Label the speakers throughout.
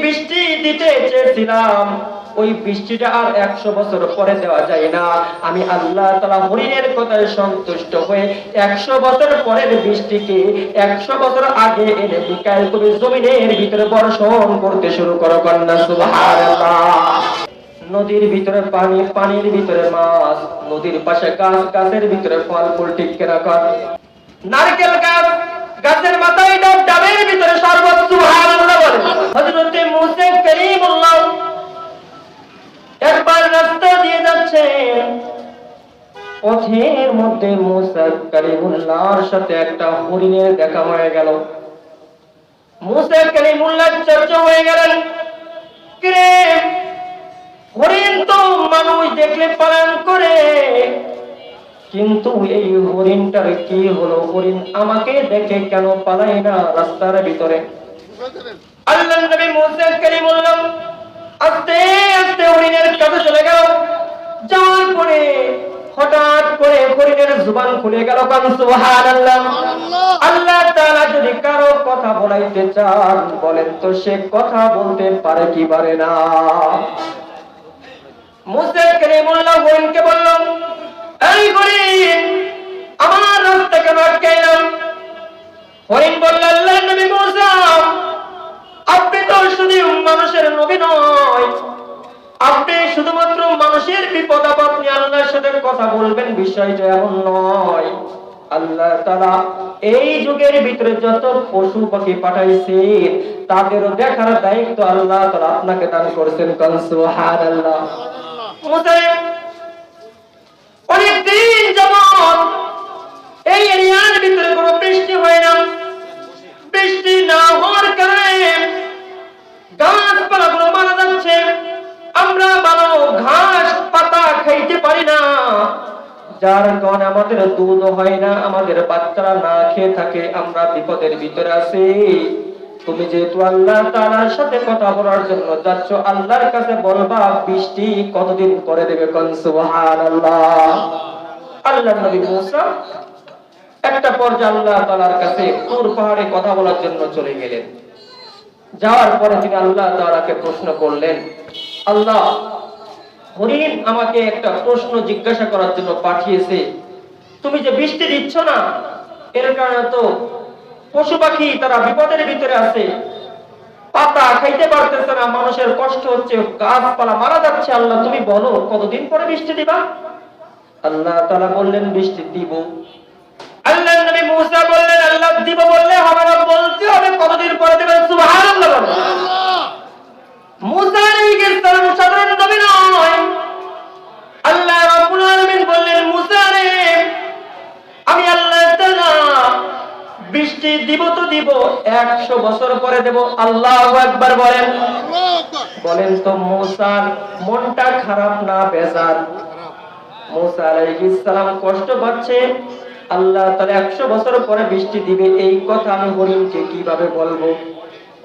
Speaker 1: বৃষ্টি দিতে চেয়েছিলাম ওই বৃষ্টিটা আর 100 বছর পরে দেওয়া যায় না। আমি আল্লাহ তাআলা হরিণের কথায় সন্তুষ্ট হয়ে 100 বছর পরের বৃষ্টিকে 100 বছর আগে এনে মিকাইল কবি জমিনের ভিতরে বর্ষণ করতে শুরু করো। কন্যা সুবহানাল্লাহ। নদীর ভিতরে পানি, পানির ভিতরে মাছ, নদীর পাশে গাছ, গাছের ভিতরে ফল ফুল, ঠিক কিনা কর? নারকেল গাছ, গাছের মাথায় ডাব, ডাবের ভিতরে শরবত। সুবহানাল্লাহ বলে। হযরতে মুসা কালিমুল্লাহ একবার রাস্তা দিয়ে যাচ্ছেন, পথের মধ্যে মুসা কালিমুল্লাহর সাথে একটা হরিণের দেখা হয়ে গেল। মুসা কালিমুল্লাহ চর্চা হয়ে গেলেন, কিরে হরিণ তো মানুষ দেখলে পালন করে, কিন্তু এই হরিণটার কি হলো? হরিণ আমাকে দেখে কেন পালায় না রাস্তার ভিতরে? আল্লাহর নবী মুসা কালিমুল্লাহ আস্তে আস্তে হরিণের কাছে চলে গেল। যাওয়ার পরে হঠাৎ করে হরিণের জবান খুলে গেল। সুবহানাল্লাহ। আল্লাহ তাআলা যদি কারো কথা বলাইতে চান বলেন তো সে কথা বলতে পারে কি পারে না? মুসা কালিমুল্লাহ হরিণকে বলল, এই হরিণ আমার রাস্তা কেন আটকাইলাম? হরিণ বলল, আল্লাহর নবী মুসা আপনি তো শুধু মানুষের নবী নয়, আপনি শুধুমাত্র মানুষের বিপদ আপদ নিয়ে আল্লাহর সাথে কথা বলবেন, বিষয়টা এমন নয়। আল্লাহ তাআলা এই যুগের ভিতরে যত পশু পাখি পাঠাইছে তাদেরও দেখার দায়িত্ব আল্লাহ তাআলা আপনাকে দান করেছেন। সুবহানাল্লাহ। মুসা অনেকদিন যাবত এই এরিয়ার ভিতরে কোনো বৃষ্টি হয় না। বৃষ্টি না হওয়ার কারণে গাছপালাগুলো মারা যাচ্ছে, আমরা ভালো ঘাস পাতা খাইতে পারি না, যার কারণে আমাদের দুধ হয় না, আমাদের বাচ্চারা না খেয়ে থাকে, আমরা বিপদের ভিতরে আছি। তুমি যেহেতু আল্লাহ তাআলার সাথে কথা বলার জন্য যাচ্ছ, আল্লাহর কাছে বলবা বৃষ্টি কতদিন করে দেবে। কোন সুবহানাল্লাহ। আল্লাহর নবী মুসা একটা পর্যায়ে আল্লাহ তাআলার কাছে তুর পাহাড়ে কথা বলার জন্য চলে গেলেন। যাওয়ার পরে তিনি আল্লাহ তাআলাকে প্রশ্ন করলেন, আল্লাহ হরিণ আমাকে একটা প্রশ্ন জিজ্ঞাসা করার জন্য পাঠিয়েছে, তুমি যে বৃষ্টি দিচ্ছ না এর কারণে তো পশু পাখি তারা বিপদের ভিতরে আছে, পাতা খাইতে পারতেছে না, মানুষের কষ্ট হচ্ছে, গাছপালা মারা যাচ্ছে, আল্লাহ তুমি বলো কতদিন পরে বৃষ্টি দিবা? আল্লাহ তাআলা বললেন বৃষ্টি দিব। আল্লাহর নবী মুসা বললেন, আল্লাহ দিব বললে হবে না, বলতে হবে কতদিন পরে দেবেন। সুবহানাল্লাহ। মুসা আলাইহিস সালাম সাধারণ নবী নয়। আল্লাহ রাব্বুল আলামিন বললেন, মুসা রে আমি আল্লাহ তাআলা বৃষ্টি দিব তো দিব, 100 বছর পরে দেব। আল্লাহু আকবার বলেন। বলেন তো মুসার মনটা খারাপ না বেজার? মুসা আলাইহিস সালাম কষ্ট পাচ্ছে, আল্লাহ তাআলা 100 বছর পরে বৃষ্টি দিবে, এই কথা আমি হরিণকে কিভাবে বলবো?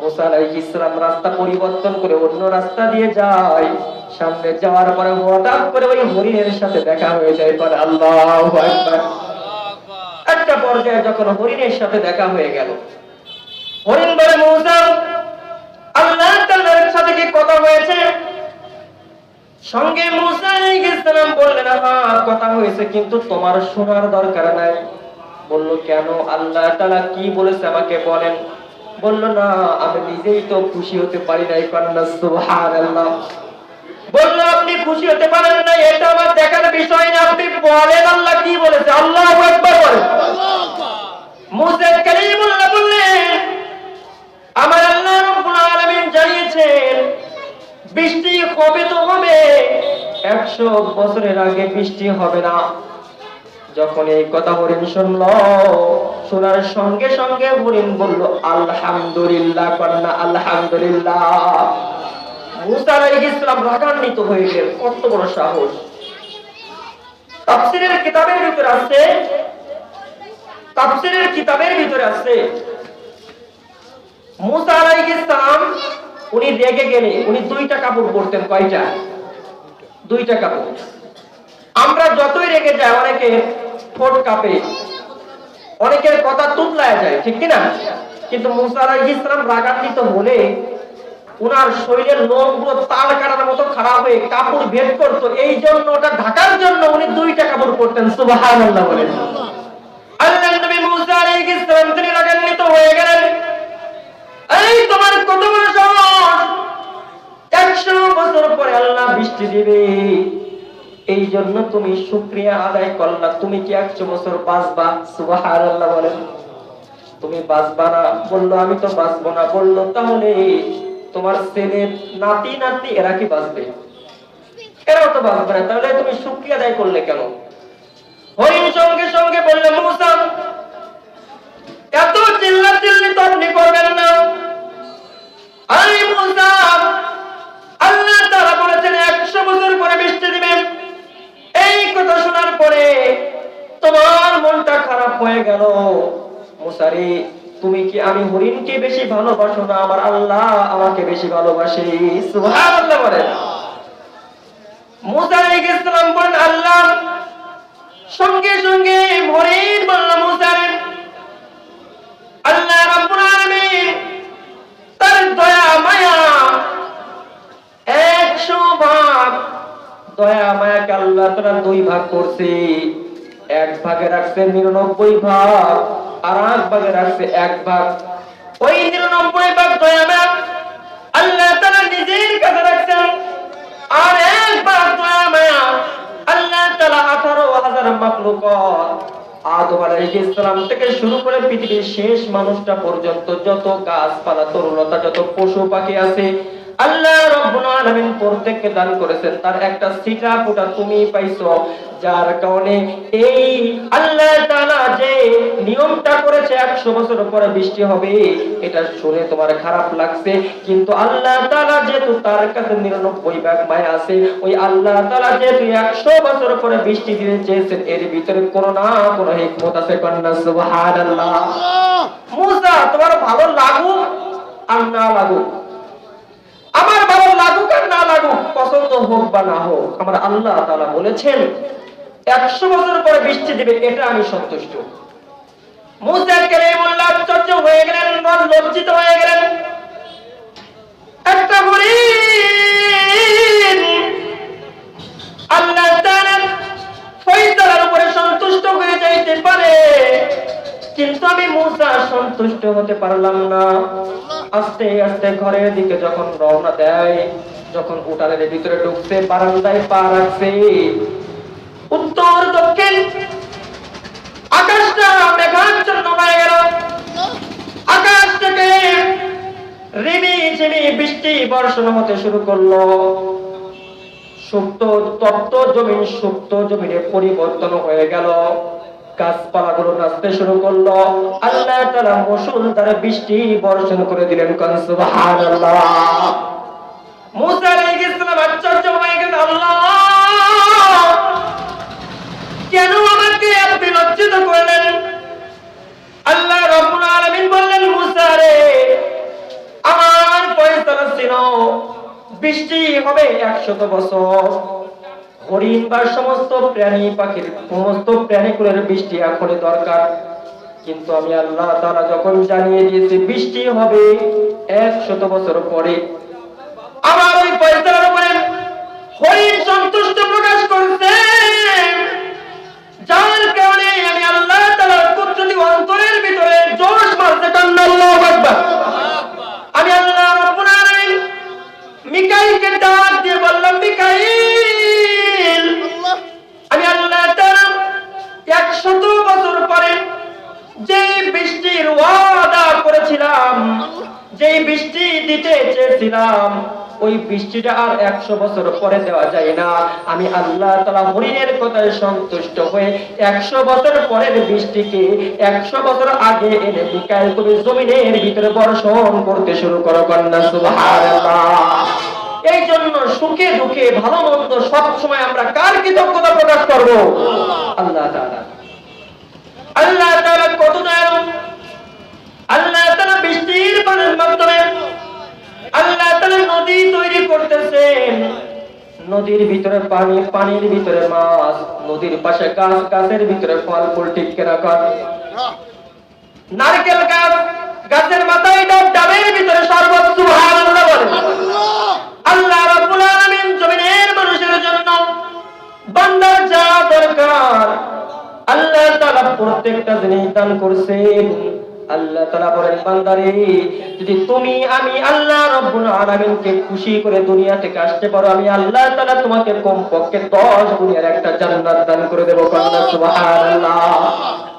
Speaker 1: মুসা আলাইহিস সালাম রাস্তা পরিবর্তন করে অন্য রাস্তা দিয়ে যায়। সামনে যাওয়ার পরে হঠাৎ করে ওই হরিণের সাথে দেখা হয়ে যায়। পরে আল্লাহু আকবার। একটা পর্যায়ে যখন হরিণের সাথে দেখা হয়ে গেল, হরিণ বলে, মুসা আল্লাহ তাআলার সাথে কি কথা হয়েছে? সঙ্গে মুসা আলাইহিস সালাম বললেন, হ্যাঁ কথা হয়েছে, কিন্তু তোমার শোনার দরকার নাই। বলল, কেন? আল্লাহ তাআলা কি বলেছে আমাকে বলেন। বলল, না আমি নিজেই তো খুশি হতে পারি নাই। কন্যা সুবহানাল্লাহ। বলল, আপনি খুশি হতে পারেন না এটা আমার দেখার বিষয় না, আপনি বলেন আল্লাহ কি বলেছে। আল্লাহু আকবার বলেন। মুসা কালিমুল্লাহ বললেন, আমার আল্লাহ রাব্বুল আলামিন জানিয়েছেন বৃষ্টি হবে তো হবে, 100 বছরের আগে বৃষ্টি হবে না। যখন এই কথা হরিণ শুনল, শোনার সঙ্গে সঙ্গে হরিণ বলল, আলহামদুলিল্লাহ। কন্যা আলহামদুলিল্লাহ। মুসা আলাইহিস সালাম রাগান্বিত হয়ে গেলেন, কত বড় সাহস! তাফসীরের কিতাবের ভিতরে আছে, মুসা আলাইহিস সালাম উনি রেগে গেলে উনি 2টা কাপড় পরতেন। কয়টা? 2টা কাপড়। আমরা যতই রেগে যাই অনেকের ঠোঁট কাঁপে, অনেকের কথা তুতলায় যায়, ঠিক কিনা? কিন্তু মুসা আলাইহিস সালাম রাগান্বিত হলে উনার শরীরের লোমগুলো তাল কাটার মতো খারাপ হয়ে কাপড় ভেদ করতো, এই জন্য ওটা ঢাকার জন্য উনি 2টা কাপড় পরতেন। সুবহানাল্লাহ বলেন। আল্লাহর নবী মুসা আলাইহিস সালাম তিনি রাগান্বিত হয়ে গেলেন, এই তোমার কত বড় সাহস, 100 বছর পরে আল্লাহ বৃষ্টি দিবে, এই জন্য তুমি শুকরিয়া আদায় করলা, তুমি কি 100 বছর বাঁচবা? সুবহানাল্লাহ বলেন। তুমি বাঁচবা না? বললো আমি তো বাঁচবো না। বললো তাহলে তোমার ছেলে নাতি নাতি এরা কি বাঁচবে? এরাও তো বাঁচবে না, তাহলে তুমি শুকরিয়া আদায় করলে কেন? হরিণ সঙ্গে সঙ্গে বললে মুসা এত চিল্লাচিল্লি তো আপনি করবেন না। আরে মুসা, আল্লাহ তাআলা বলেছেন 100 বছর পরে বৃষ্টি দিবেন। এই কথা শোনার পরে তোমার মনটা খারাপ হয়ে গেল। মুসা রে, তুমি কি আমি হরিণকে বেশি ভালোবাসো না আমার আল্লাহ আমাকে বেশি ভালোবাসে? সুবহানাল্লাহ বলেন। মুসা আলাইহিস সালাম বলেন আল্লাহ। সঙ্গে সঙ্গে হরিণ বলল মুসা রে, আল্লাহ রাব্বুল আলামিন তার দয়া মায়া 100 ভাগ দয়া মায়াকে আল্লাহ তাআলা 2 ভাগ করছে। এক ভাগে রাখছে 99 ভাগ, আর এক ভাগে রাখছে 1 ভাগ। ওই 99 ভাগ দয়া মায়া আল্লাহ তাআলা নিজের কাছে রাখছেন, আর 1 ভাগ দয়া মায়া আল্লাহ তাআলা 18,000 মাখলুকাত আদম আলাইহিস সালাম থেকে শুরু করে পৃথিবীর শেষ মানুষটা পর্যন্ত যত গাছপালা তরুলতা যত পশু পাখি আছে আল্লাহ রাব্বুল আলামিন প্রত্যেককে দান করেছেন। তার একটা সিটা ফোঁটা তুমি পাইছো, যার কারণে এই আল্লাহ তাআলা যে নিয়মটা করেছে 100 বছর পরে বৃষ্টি হবে, এটা শুনে তোমার খারাপ লাগছে, কিন্তু আল্লাহ তাআলা যেহেতু তার কাছে 99 ভাগ মায়া আছে, ওই আল্লাহ তাআলা যেহেতু 100 বছর পরে বৃষ্টি দিতে চেয়েছেন, এর ভিতরে কোনো না কোনো হিকমত আছে। কন্যা সুবহানাল্লাহ। মুসা, তোমার ভালো লাগুক আর না লাগুক, আমার ভালো লাগুক আর না লাগুক, পছন্দ হোক বা না হোক, আমার আল্লাহ তাআলা বলেছেন 100 বছর পরে বৃষ্টি দিবে, এটা আমি সন্তুষ্ট। মুসা কালিমুল্লাহ আশ্চর্য হয়ে গেলেন, লজ্জিত হয়ে গেলেন। একটা হরিণ আল্লাহ তাআলার ফয়সালার উপরে সন্তুষ্ট হয়ে যাইতে পারে, কিন্তু আমি মুসা সন্তুষ্ট হতে পারলাম না। আস্তে আস্তে ঘরের দিকে যখন রওনা দেয়, যখন উঠানের ভিতরে ঢুকছে, বারান্দায় পা রাখছে, উত্তর দক্ষিণ আকাশটা মেঘাচ্ছন্ন হয়ে গেল। আকাশ থেকে রিমি ঝিমি বৃষ্টি বর্ষণ হতে শুরু করলো। সুপ্ত তপ্ত জমিন সুপ্ত জমিনে পরিবর্তন হয়ে গেল। গাছপালাগুলো নাচতে শুরু করলো। আল্লাহ তাআলা মুষলধারে বৃষ্টি বর্ষণ করে দিলেন। সুবহানাল্লাহ। মুসা আলাইহিস সালাম আশ্চর্য হয়ে গেলেন, আল্লাহ কেন আমাকে আপনি লজ্জিত করলেন? আল্লাহ রাব্বুল আলামিন বললেন, মুসা রে, আমার ফয়সালা ছিল বৃষ্টি হবে 100 বছর। হরিণ বা সমস্ত প্রাণী পাখির সমস্ত প্রাণীকুলের বৃষ্টি এখনই দরকার, কিন্তু আমি আল্লাহ তাআলা যখন জানিয়ে দিয়েছি বৃষ্টি হবে 100 বছর পরে, আমার ওই ফয়সালার উপরে হরিণ সন্তুষ্ট প্রকাশ করছে, যার কারণে আমি আল্লাহ তাআলার কুদরতি অন্তরের ভিতরে জোশ মারতে আল্লাহু আকবার। আমি আল্লাহ রাব্বুল আলামিন মিকাইলকে ডাক দিয়ে বললাম, মিকাইল, আমি আল্লাহ তাআলা 100 বছর পরে যে বৃষ্টির ওয়াদা করেছিলাম, যে বৃষ্টি দিতে চেয়েছিলাম, ওই বৃষ্টিটা আর 100 বছর পরে দেওয়া যায় না। আমি আল্লাহ তাআলা হরিণের কথায় সন্তুষ্ট হয়ে 100 বছর পরের বৃষ্টিকে 100 বছর আগে এনে মিকাইল তুমি জমিনের ভিতরে বর্ষণ করতে শুরু করো। কন্যা সুবহানাল্লাহ। এই জন্য সুখে দুঃখে ভালো মন্দ সব সময় আমরা কার কৃতজ্ঞতা প্রকাশ করব? আল্লাহ তাআলা। আল্লাহ তাআলা কত দয়ালু। আল্লাহ তাআলা বৃষ্টির পানির মাধ্যমে আল্লাহ তাআলা নদী তৈরি করতেছেন। নদীর ভিতরে পানি, পানির ভিতরে মাছ, নদীর পাশে গাছ, গাছের ভিতরে ফল ফুল টিকে রাখা, নারকেল গাছ, গাছের মাথায় ডাব, ডাবের ভিতরে শরবত। সুবহানাল্লাহ বলেন। তাআলা প্রত্যেকটা জিনিস দান করছেন। আল্লাহ তাআলা বলেন বান্দারে যদি তুমি আমি আল্লাহ রাব্বুল আলামিনকে খুশি করে দুনিয়া থেকে আসতে পারো আমি আল্লাহ তাআলা তোমাকে কমপক্ষে 10 দুনিয়ার একটা জান্নাত দান করে দেব। আল্লাহ সুবহানাল্লাহ।